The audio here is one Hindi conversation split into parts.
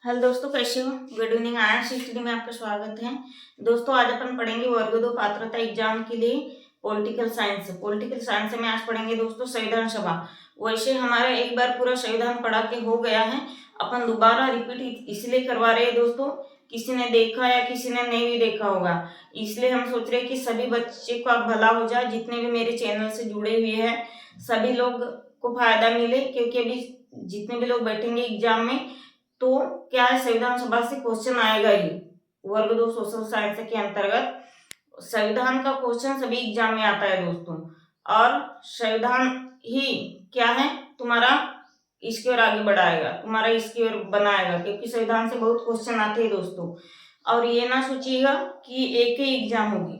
हेलो दोस्तों, कैसे हो? Good evening. आयर्स स्टडी में आपका स्वागत है। दोस्तों, आज अपन पढ़ेंगे वर्ग 2 पात्रता एग्जाम के लिए पॉलिटिकल साइंस में आज पढ़ेंगे दोस्तों संविधान सभा। वैसे हमारा एक बार पूरा संविधान पढ़ा के हो गया है, अपन दोबारा रिपीट इसलिए करवा रहे हैं दोस्तों, किसी ने देखा या किसी ने नहीं भी देखा होगा, इसलिए हम सोच रहे हैं कि सभी बच्चे का भला हो जाए। जितने भी मेरे चैनल से जुड़े हुए हैं सभी लोग को फायदा मिले, क्योंकि अभी जितने भी लोग बैठेंगे एग्जाम में तो क्या है, संविधान सभा से क्वेश्चन आएगा ही। वर्ग 2 सोशल साइंस के अंतर्गत संविधान का क्वेश्चन सभी एग्जाम में आता है दोस्तों। और संविधान ही क्या है, तुम्हारा इसकी ओर आगे बढ़ाएगा, तुम्हारा इसकी ओर बनाएगा, क्योंकि संविधान से बहुत क्वेश्चन आते हैं दोस्तों। और ये ना सोचिएगा कि एक ही एग्जाम होगी,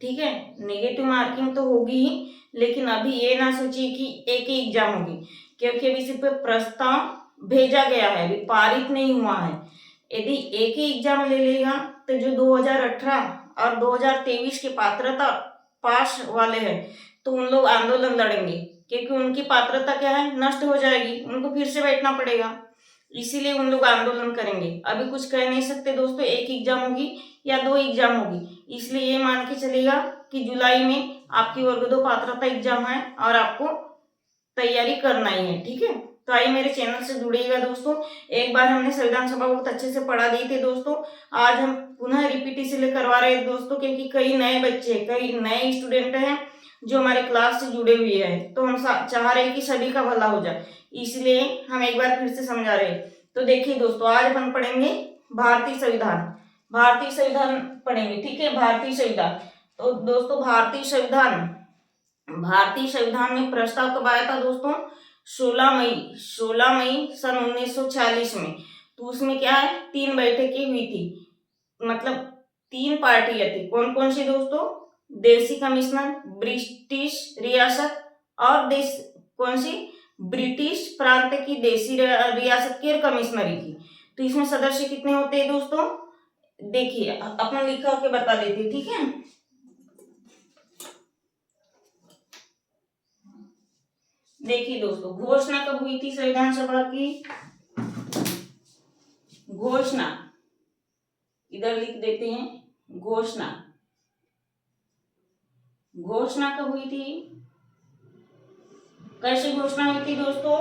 ठीक है, नेगेटिव मार्किंग तो होगी ही, लेकिन अभी ये ना सोचिए कि एक ही एग्जाम होगी, क्योंकि अभी सिर्फ प्रस्ताव भेजा गया है, अभी पारित नहीं हुआ है। यदि एक ही एग्जाम ले लेगा तो जो 2018 और 2023 के पात्रता पास वाले हैं तो उन लोग आंदोलन लड़ेंगे, क्योंकि उनकी पात्रता क्या है, नष्ट हो जाएगी, उनको फिर से बैठना पड़ेगा, इसीलिए उन लोग आंदोलन करेंगे। अभी कुछ कह नहीं सकते दोस्तों, एक एग्जाम होगी या 2 एग्जाम होगी, इसलिए ये मान के चलेगा कि जुलाई में आपकी वर्ग 2 पात्रता एग्जाम है और आपको तैयारी करना ही है, ठीक है। तो आइए मेरे चैनल से जुड़िएगा दोस्तों। एक बार हमने संविधान सभा बहुत अच्छे से पढ़ा दी थी दोस्तों, आज हम पुनः रिपीट इसलिए करवा रहे हैं दोस्तों क्योंकि कई नए बच्चे, कई नए स्टूडेंट हैं जो हमारे क्लास से जुड़े हुए हैं, तो हम चाह रहे हैं कि सभी का भला हो जाए, इसलिए हम एक बार फिर से समझा रहे हैं। तो देखिए दोस्तों, आज अपन पढ़ेंगे भारतीय संविधान। भारतीय संविधान पढ़ेंगे, ठीक है, भारतीय संविधान। तो दोस्तों, भारतीय संविधान में प्रस्ताव कब आया था दोस्तों? 16 मई सन 1946 में। तो उसमें क्या है, 3 बैठकें हुई थी, मतलब 3 पार्टियां थी। कौन कौन सी दोस्तों? देसी कमिश्नर, ब्रिटिश रियासत और कौन सी? ब्रिटिश प्रांत की देसी रियासत की और कमिश्नरी की। तो इसमें सदस्य कितने होते हैं दोस्तों? देखिए अपन लिखा के बता देते, ठीक है। देखिए दोस्तों, घोषणा कब हुई थी संविधान सभा की? घोषणा इधर लिख देते हैं, घोषणा कब हुई थी? कैसे घोषणा हुई थी दोस्तों?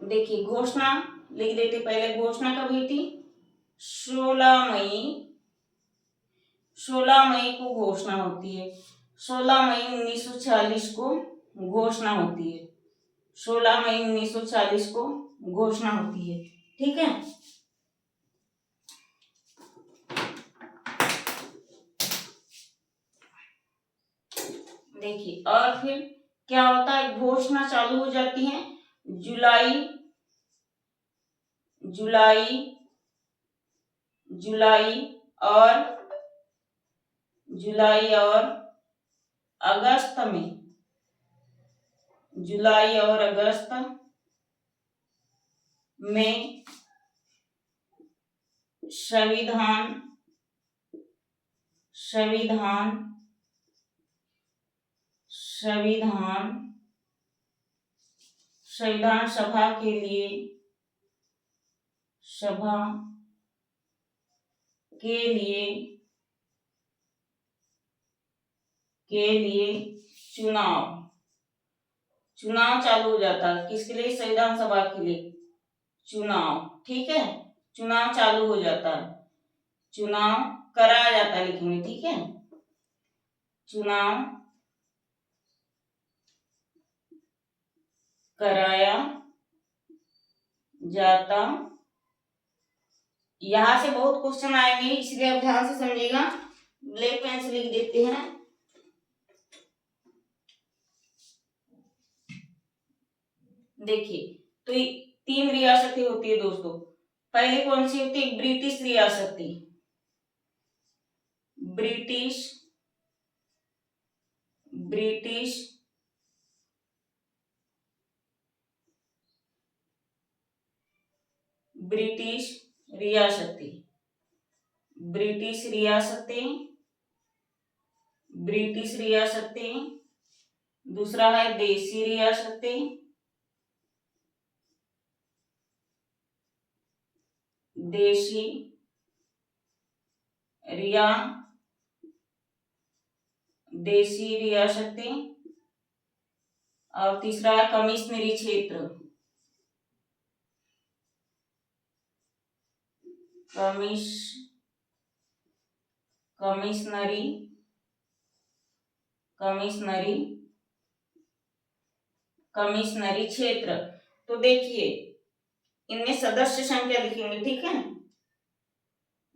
देखिए घोषणा लिख देते, पहले घोषणा कब हुई थी? 16 मई को घोषणा होती है। 16 मई 1946 को घोषणा होती है। 16 मई 1940 को घोषणा होती है, ठीक है। देखिए और फिर क्या होता है, घोषणा चालू हो जाती है जुलाई और अगस्त में। जुलाई और अगस्त में संविधान सभा के लिए चुनाव चालू हो जाता है। किसके लिए? संविधान सभा के लिए चुनाव, ठीक है, चुनाव चालू हो जाता है, चुनाव कराया जाता है, लिखेंगे, ठीक है, चुनाव कराया जाता। यहां से बहुत क्वेश्चन आएंगे, इसलिए आप ध्यान से समझिएगा। ब्लैक पेन से लिख देते हैं। देखिए तो 3 रियासतें होती है दोस्तों। पहले कौन सी होती है? ब्रिटिश रियासत थी, ब्रिटिश रियासतें। दूसरा है देसी रियासतें, देशी रियासतें, और तीसरा है कमिश्नरी क्षेत्र। कमिश्नरी क्षेत्र। तो देखिए इनमें सदस्य संख्या लिखेंगे, ठीक है।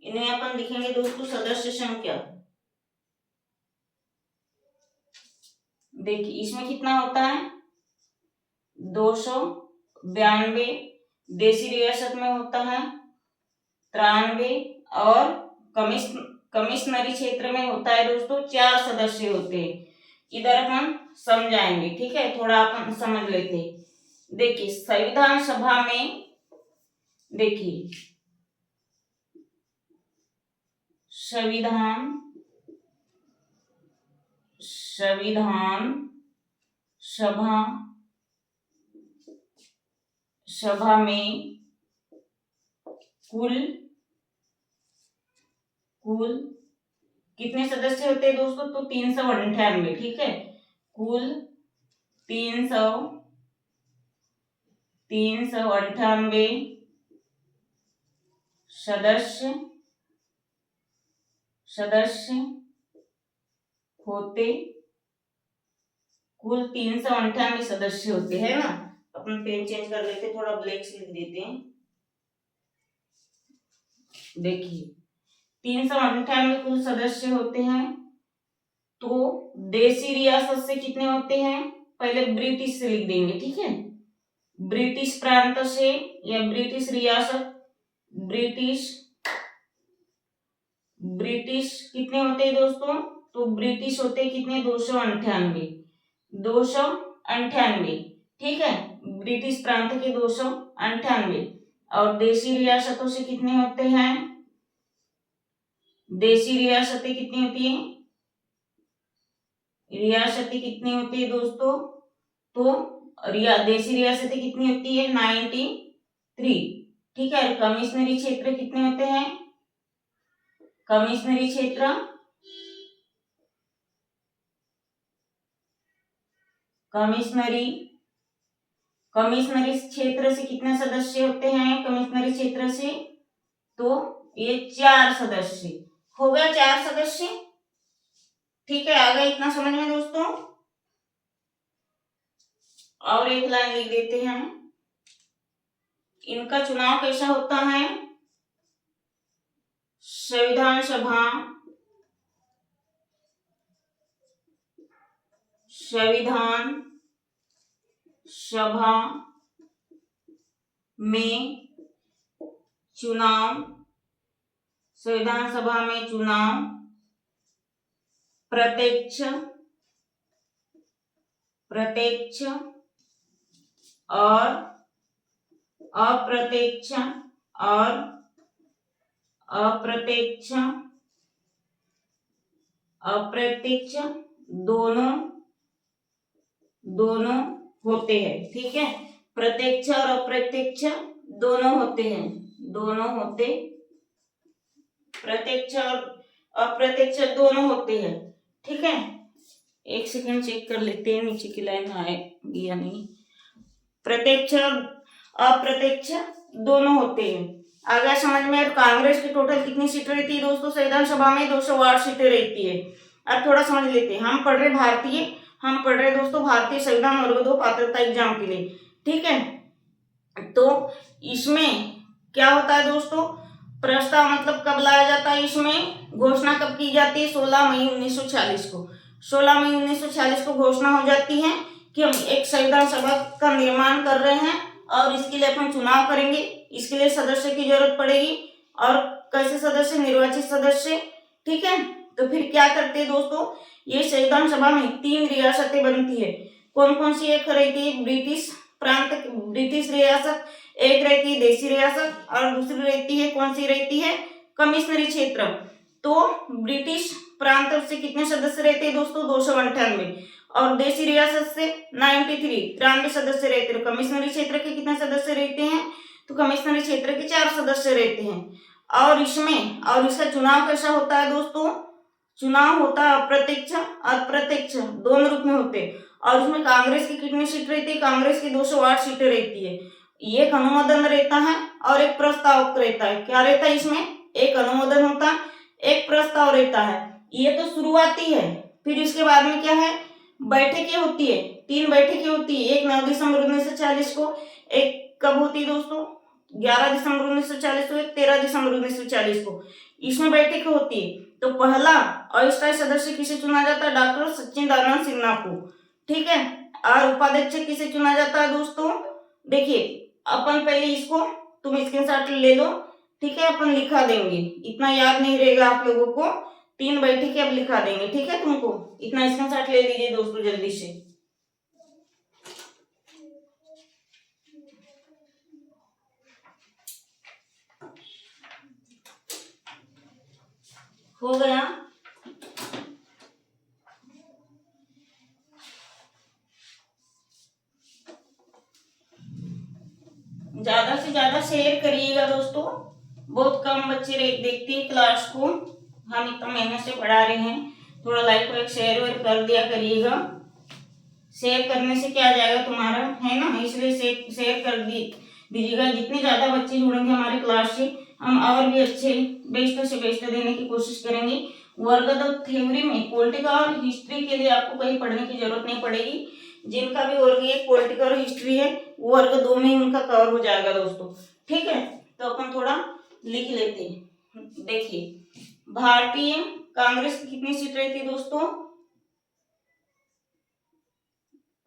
इन्हें अपन लिखेंगे दोस्तों सदस्य संख्या। देखिए इसमें कितना होता है 292, देशी रियासत में होता है 93, और कमिश्नरी क्षेत्र में होता है दोस्तों 4 सदस्य होते हैं। इधर अपन समझाएंगे, ठीक है, थोड़ा अपन समझ लेते हैं। देखिए संविधान सभा में, देखिए संविधान सभा में कुल कितने सदस्य होते हैं दोस्तों, तो 398, ठीक है। कुल 398 सदस्य होते, कुल 398 सदस्य होते हैं ना। अपन पेन चेंज कर लेते, थोड़ा ब्लैक से लिख देते हैं। देखिए 398 कुल सदस्य होते हैं। तो देशी रियासत से कितने होते हैं, पहले ब्रिटिश से लिख देंगे, ठीक है। ब्रिटिश प्रांत से या ब्रिटिश रियासत, ब्रिटिश कितने होते हैं दोस्तों, तो ब्रिटिश होते हैं कितने 298, ठीक है। ब्रिटिश प्रांत के 298, और देशी रियासतों से कितने होते हैं, देशी रियासतें कितनी होती है, रियासतें कितनी होती है दोस्तों, तो देशी रियासतें कितनी होती है 93, ठीक है। कमिश्नरी क्षेत्र कितने होते हैं, कमिश्नरी क्षेत्र से कितने सदस्य होते हैं, कमिश्नरी क्षेत्र से, तो ये 4 सदस्य हो गया, 4 सदस्य, ठीक है। आ गया इतना समझ में दोस्तों। और एक लाइन लिख देते हैं, इनका चुनाव कैसा होता है, संविधान सभा में चुनाव, संविधान सभा में चुनाव प्रत्यक्ष और अप्रत्यक्ष दोनों होते हैं, ठीक है। प्रत्यक्ष और अप्रत्यक्ष दोनों होते हैं, प्रत्यक्ष और अप्रत्यक्ष दोनों होते हैं, ठीक है। एक सेकंड चेक कर लेते हैं नीचे की लाइन आएगी या नहीं। प्रत्यक्ष और अप्रत्यक्ष दोनों होते हैं। आगे समझ में, कांग्रेस की टोटल कितनी सीटें रहती है दोस्तों, संविधान सभा में 208 सीटें रहती है। अब थोड़ा समझ लेते हैं, हम पढ़ रहे दोस्तों भारतीय संविधान वर्ग 2 पात्रता एग्जाम के लिए, ठीक है। तो इसमें क्या होता है दोस्तों, प्रस्ताव मतलब कब लाया जाता है, इसमें घोषणा कब की जाती है, 16 मई 1946 को। 16 मई 1946 को घोषणा हो जाती है कि हम एक संविधान सभा का निर्माण कर रहे हैं, और इसके लिए अपन चुनाव करेंगे। इसके लिए सदस्य की जरूरत पड़ेगी, और कैसे सदस्य, निर्वाचित सदस्य, ठीक है। तो फिर क्या करते हैं दोस्तों, ये संविधान सभा में 3 रियासतें बनती है। कौन कौन सी, एक रहती है ब्रिटिश प्रांत, ब्रिटिश रियासत, एक रहती है देशी रियासत, और दूसरी रहती है, कौन सी रहती है, कमिश्नरी क्षेत्र। तो ब्रिटिश प्रांत से कितने सदस्य रहते हैं दोस्तों, 298, और देशी रियासत से 93 सदस्य रहते हैं। कमिश्नरी क्षेत्र के कितने सदस्य रहते हैं, तो कमिश्नरी क्षेत्र के 4 सदस्य रहते हैं। और इसका चुनाव कैसा होता है दोस्तों? चुनाव होता है अप्रत्यक्ष अप्रत्यक्ष दोनों रूप में होते हैं। और उसमें कांग्रेस की कितनी सीट रहती है? कांग्रेस की 208 सीटें रहती है। एक अनुमोदन रहता है और एक प्रस्ताव रहता है। क्या रहता है इसमें? एक अनुमोदन होता है, एक प्रस्ताव रहता है। ये तो शुरुआती है। फिर इसके बाद में क्या है? बैठकें होती है, 3 बैठकें होती है। एक 9 दिसंबर 1940 को, एक कब होती है दोस्तों? 11 दिसंबर 1940 को, एक 13 दिसंबर 1940 को। इसमें बैठकें होती है। तो पहला अस्थायी सदस्य किसे चुना जाता है? डॉक्टर सच्चिदानंद सिन्हा को। ठीक है। और उपाध्यक्ष किसे चुना जाता है दोस्तों? देखिए, अपन पहले इसको तुम स्क्रीनशॉट ले लो। ठीक है, अपन लिखा देंगे, इतना याद नहीं रहेगा आप लोगों को। 3 बैठकें अब लिखा देंगे। ठीक है, तुमको इतना स्क्रीनशॉट ले लीजिए दोस्तों जल्दी से। हो गया? ज्यादा से ज्यादा शेयर करिएगा दोस्तों। बहुत कम बच्चे देखते हैं क्लास को। हम इतना मेहनत से पढ़ा रहे हैं, थोड़ा लाइक और शेयर कर दिया करिएगा। शेयर करने से क्या जाएगा तुम्हारा, है ना? इसलिए शेयर कर दीजिएगा। जितने ज्यादा बच्चे जुड़ेंगे हमारे क्लास से, हम और भी अच्छे बेस्ट से बेस्ट देने की कोशिश करेंगे। वर्ग 2 थ्योरी में पॉलिटिकल और हिस्ट्री के लिए आपको कहीं पढ़ने की जरूरत नहीं पड़ेगी। जिनका भी वर्ग 1 पॉलिटिकल और हिस्ट्री है, वो वर्ग 2 में उनका कवर हो जाएगा दोस्तों। ठीक है, तो अपन थोड़ा लिख लेते हैं। देखिए, भारतीय कांग्रेस की कितनी सीट रहती है दोस्तों?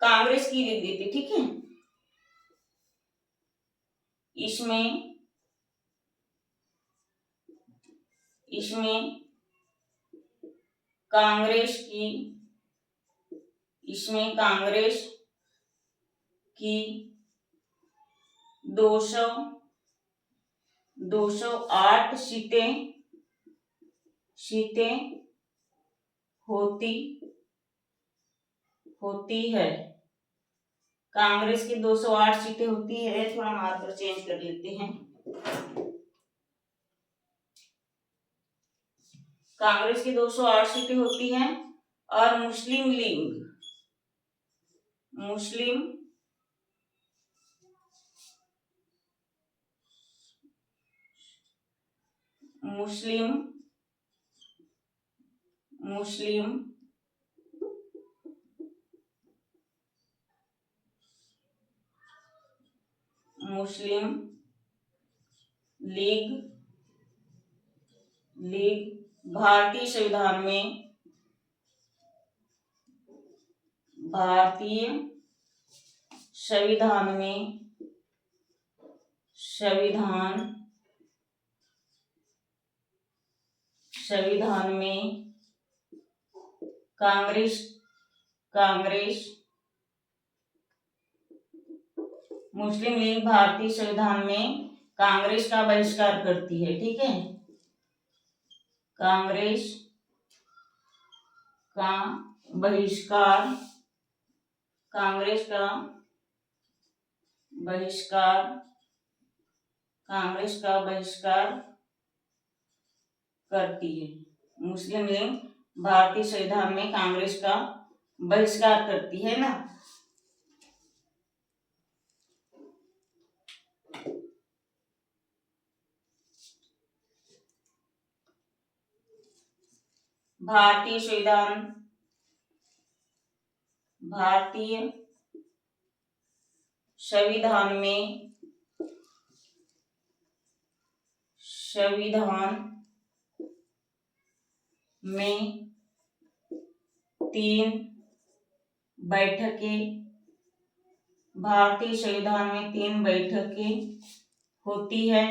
कांग्रेस की लिख देती। ठीक है, इसमें कांग्रेस की इसमें कांग्रेस की 208 सीटें होती है। कांग्रेस की 208 सीटें होती है। थोड़ा मार्कर चेंज कर लेते हैं। कांग्रेस की 208 सीटें होती हैं। और मुस्लिम लीग मुस्लिम लीग भारतीय संविधान में कांग्रेस मुस्लिम लीग भारतीय संविधान में कांग्रेस का बहिष्कार करती है। ठीक है, कांग्रेस का बहिष्कार करती है। मुस्लिम लीग भारतीय संविधान में कांग्रेस का बहिष्कार करती है ना। भारतीय संविधान में 3 बैठकें भारतीय संविधान में 3 बैठकें होती है।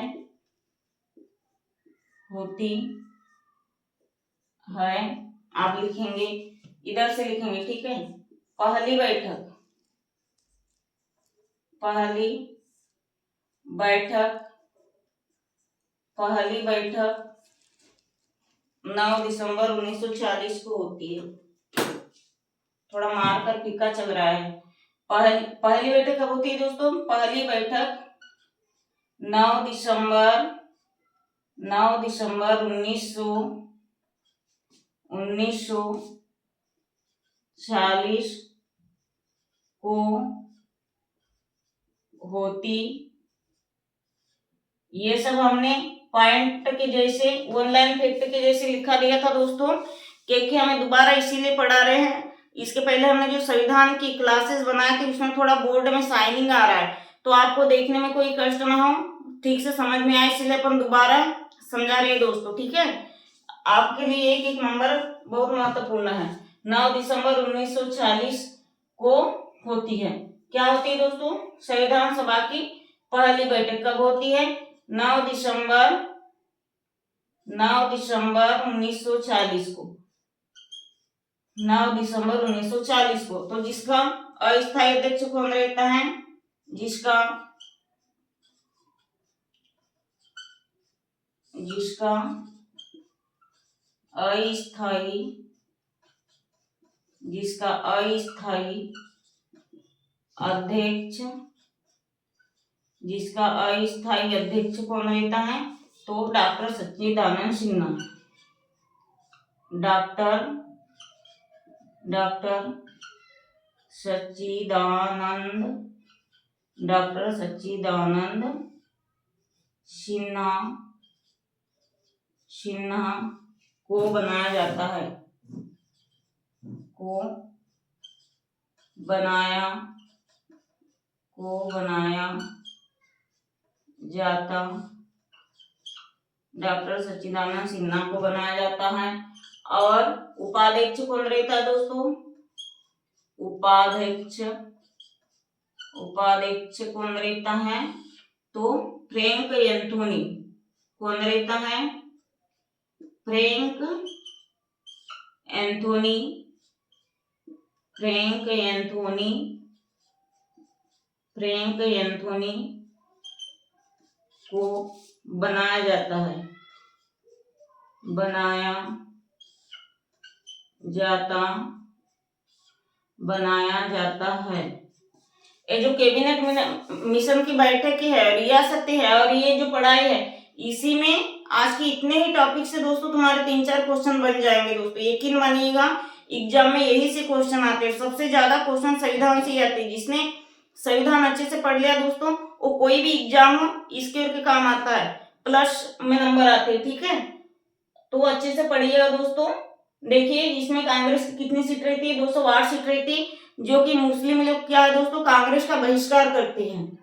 आप लिखेंगे, इधर से लिखेंगे। ठीक है, पहली बैठक 9 दिसंबर 1940 को होती है। थोड़ा मार्कर फीका चल रहा है। पहली बैठक कब होती है दोस्तों? पहली बैठक 9 दिसंबर 1946 को होती। ये सब हमने पॉइंट के जैसे वन लाइन फैक्ट के जैसे लिखा दिया था दोस्तों, क्योंकि हमें दोबारा इसीलिए पढ़ा रहे हैं। इसके पहले हमने जो संविधान की क्लासेस बनाए थे उसमें थोड़ा बोर्ड में साइनिंग आ रहा है, तो आपको देखने में कोई कष्ट ना हो, ठीक से समझ में आए, इसलिए अपन दोबारा समझा रहे हैं दोस्तों। ठीक है, आपके लिए एक एक नंबर बहुत महत्वपूर्ण है। 9 दिसंबर 1946 को होती है, क्या होती है दोस्तों? संविधान सभा की पहली बैठक कब होती है? 9 दिसंबर 1940 को, 9 दिसंबर 1940 को। तो जिसका अस्थायी अध्यक्ष कौन रहता है? जिसका अस्थायी अध्यक्ष कौन रहता है? तो डॉक्टर सच्चिदानंद सिन्हा। डॉक्टर सच्चिदानंद सिन्हा को बनाया जाता है, डॉक्टर सच्चिदानंद सिन्हा को बनाया जाता है। और उपाध्यक्ष कौन रहता है दोस्तों? उपाध्यक्ष कौन रहता है? तो फ्रैंक एंथोनी। कौन रहता है? फ्रैंक एंथोनी को बनाया जाता है, ये जो कैबिनेट मिशन की बैठक है, रियासत है, और ये जो पढ़ाई है, इसी में आज के इतने ही टॉपिक से दोस्तों तुम्हारे 3-4 क्वेश्चन बन जाएंगे दोस्तों। यकीन मानिएगा एग्जाम में यही से क्वेश्चन आते हैं, सबसे ज्यादा क्वेश्चन संविधान से ही आते हैं। जिसने संविधान अच्छे से पढ़ लिया दोस्तों, वो कोई भी एग्जाम हो इसके के काम आता है, प्लस में नंबर आते हैं। ठीक है, तो अच्छे से पढ़िएगा दोस्तों। देखिए इसमें कांग्रेस की कितनी सीट रहती है? 208 सीट रहती है, जो कि मुस्लिम लोग क्या है दोस्तों, कांग्रेस का बहिष्कार करते हैं।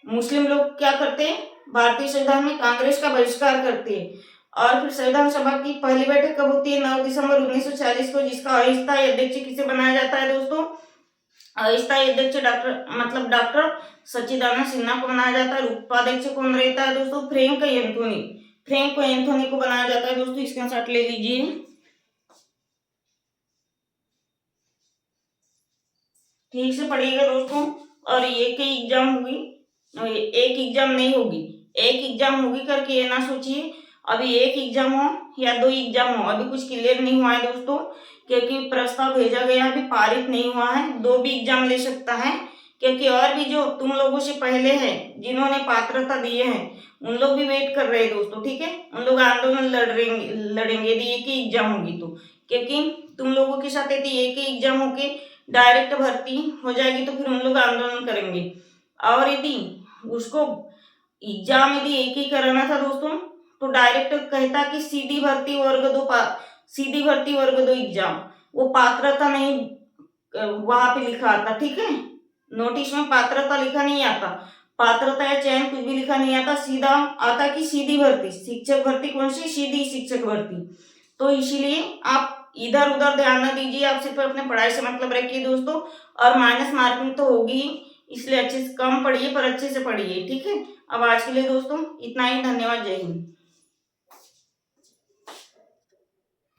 मुस्लिम लोग क्या करते हैं? भारतीय संविधान में कांग्रेस का बहिष्कार करते हैं। और फिर संविधान सभा की पहली बैठक कब होती है? 9 दिसंबर 1940 को, जिसका अस्थायी अध्यक्ष किसे बनाया जाता है दोस्तों? अस्थायी अध्यक्ष डॉक्टर सच्चिदानंद सिन्हा को बनाया जाता है। उपाध्यक्ष कौन रहता है दोस्तों? फ्रैंक एंथोनी को बनाया जाता है दोस्तों। स्क्रीनशॉट ले लीजिए। ठीक से पढ़िएगा दोस्तों। और एक ही एग्जाम होगी, एक एग्जाम नहीं होगी, एक एग्जाम होगी करके ये ना सोचिए अभी एक एग्जाम हो या 2 एग्जाम हो, अभी कुछ क्लियर नहीं हुआ है दोस्तों, क्योंकि प्रस्ताव भेजा गया अभी पारित नहीं हुआ है। 2 भी एग्जाम ले सकता है, क्योंकि और भी जो तुम लोगों से पहले है जिन्होंने पात्रता दिए हैं उन लोग भी वेट कर रहे हैं दोस्तों। ठीक है, उन लोग आंदोलन लड़ेंगे यदि एक ही एग्जाम होगी तो, क्योंकि तुम लोगों के साथ यदि एक ही एग्जाम होके डायरेक्ट भर्ती हो जाएगी तो फिर उन लोग आंदोलन करेंगे। और यदि उसको एग्जाम यदि एक ही कराना था दोस्तों तो डायरेक्ट कहता कि सीधी भर्ती वर्ग 2 एग्जाम, वो पात्रता नहीं वहां पे लिखा आता। ठीक है, नोटिस में पात्रता लिखा नहीं आता, पात्रता या चयन कुछ भी लिखा नहीं आता, सीधा आता कि सीधी भर्ती, शिक्षक भर्ती कौन सी? सीधी शिक्षक भर्ती। तो इसीलिए आप इधर उधर ध्यान न दीजिए, आप सिर्फ अपने पढ़ाई से मतलब रखिए दोस्तों। और माइनस मार्किंग तो होगी ही, इसलिए अच्छे से कम पढ़िए पर अच्छे से पढ़िए। ठीक है, अब आज के लिए दोस्तों इतना ही। धन्यवाद, जय हिंद।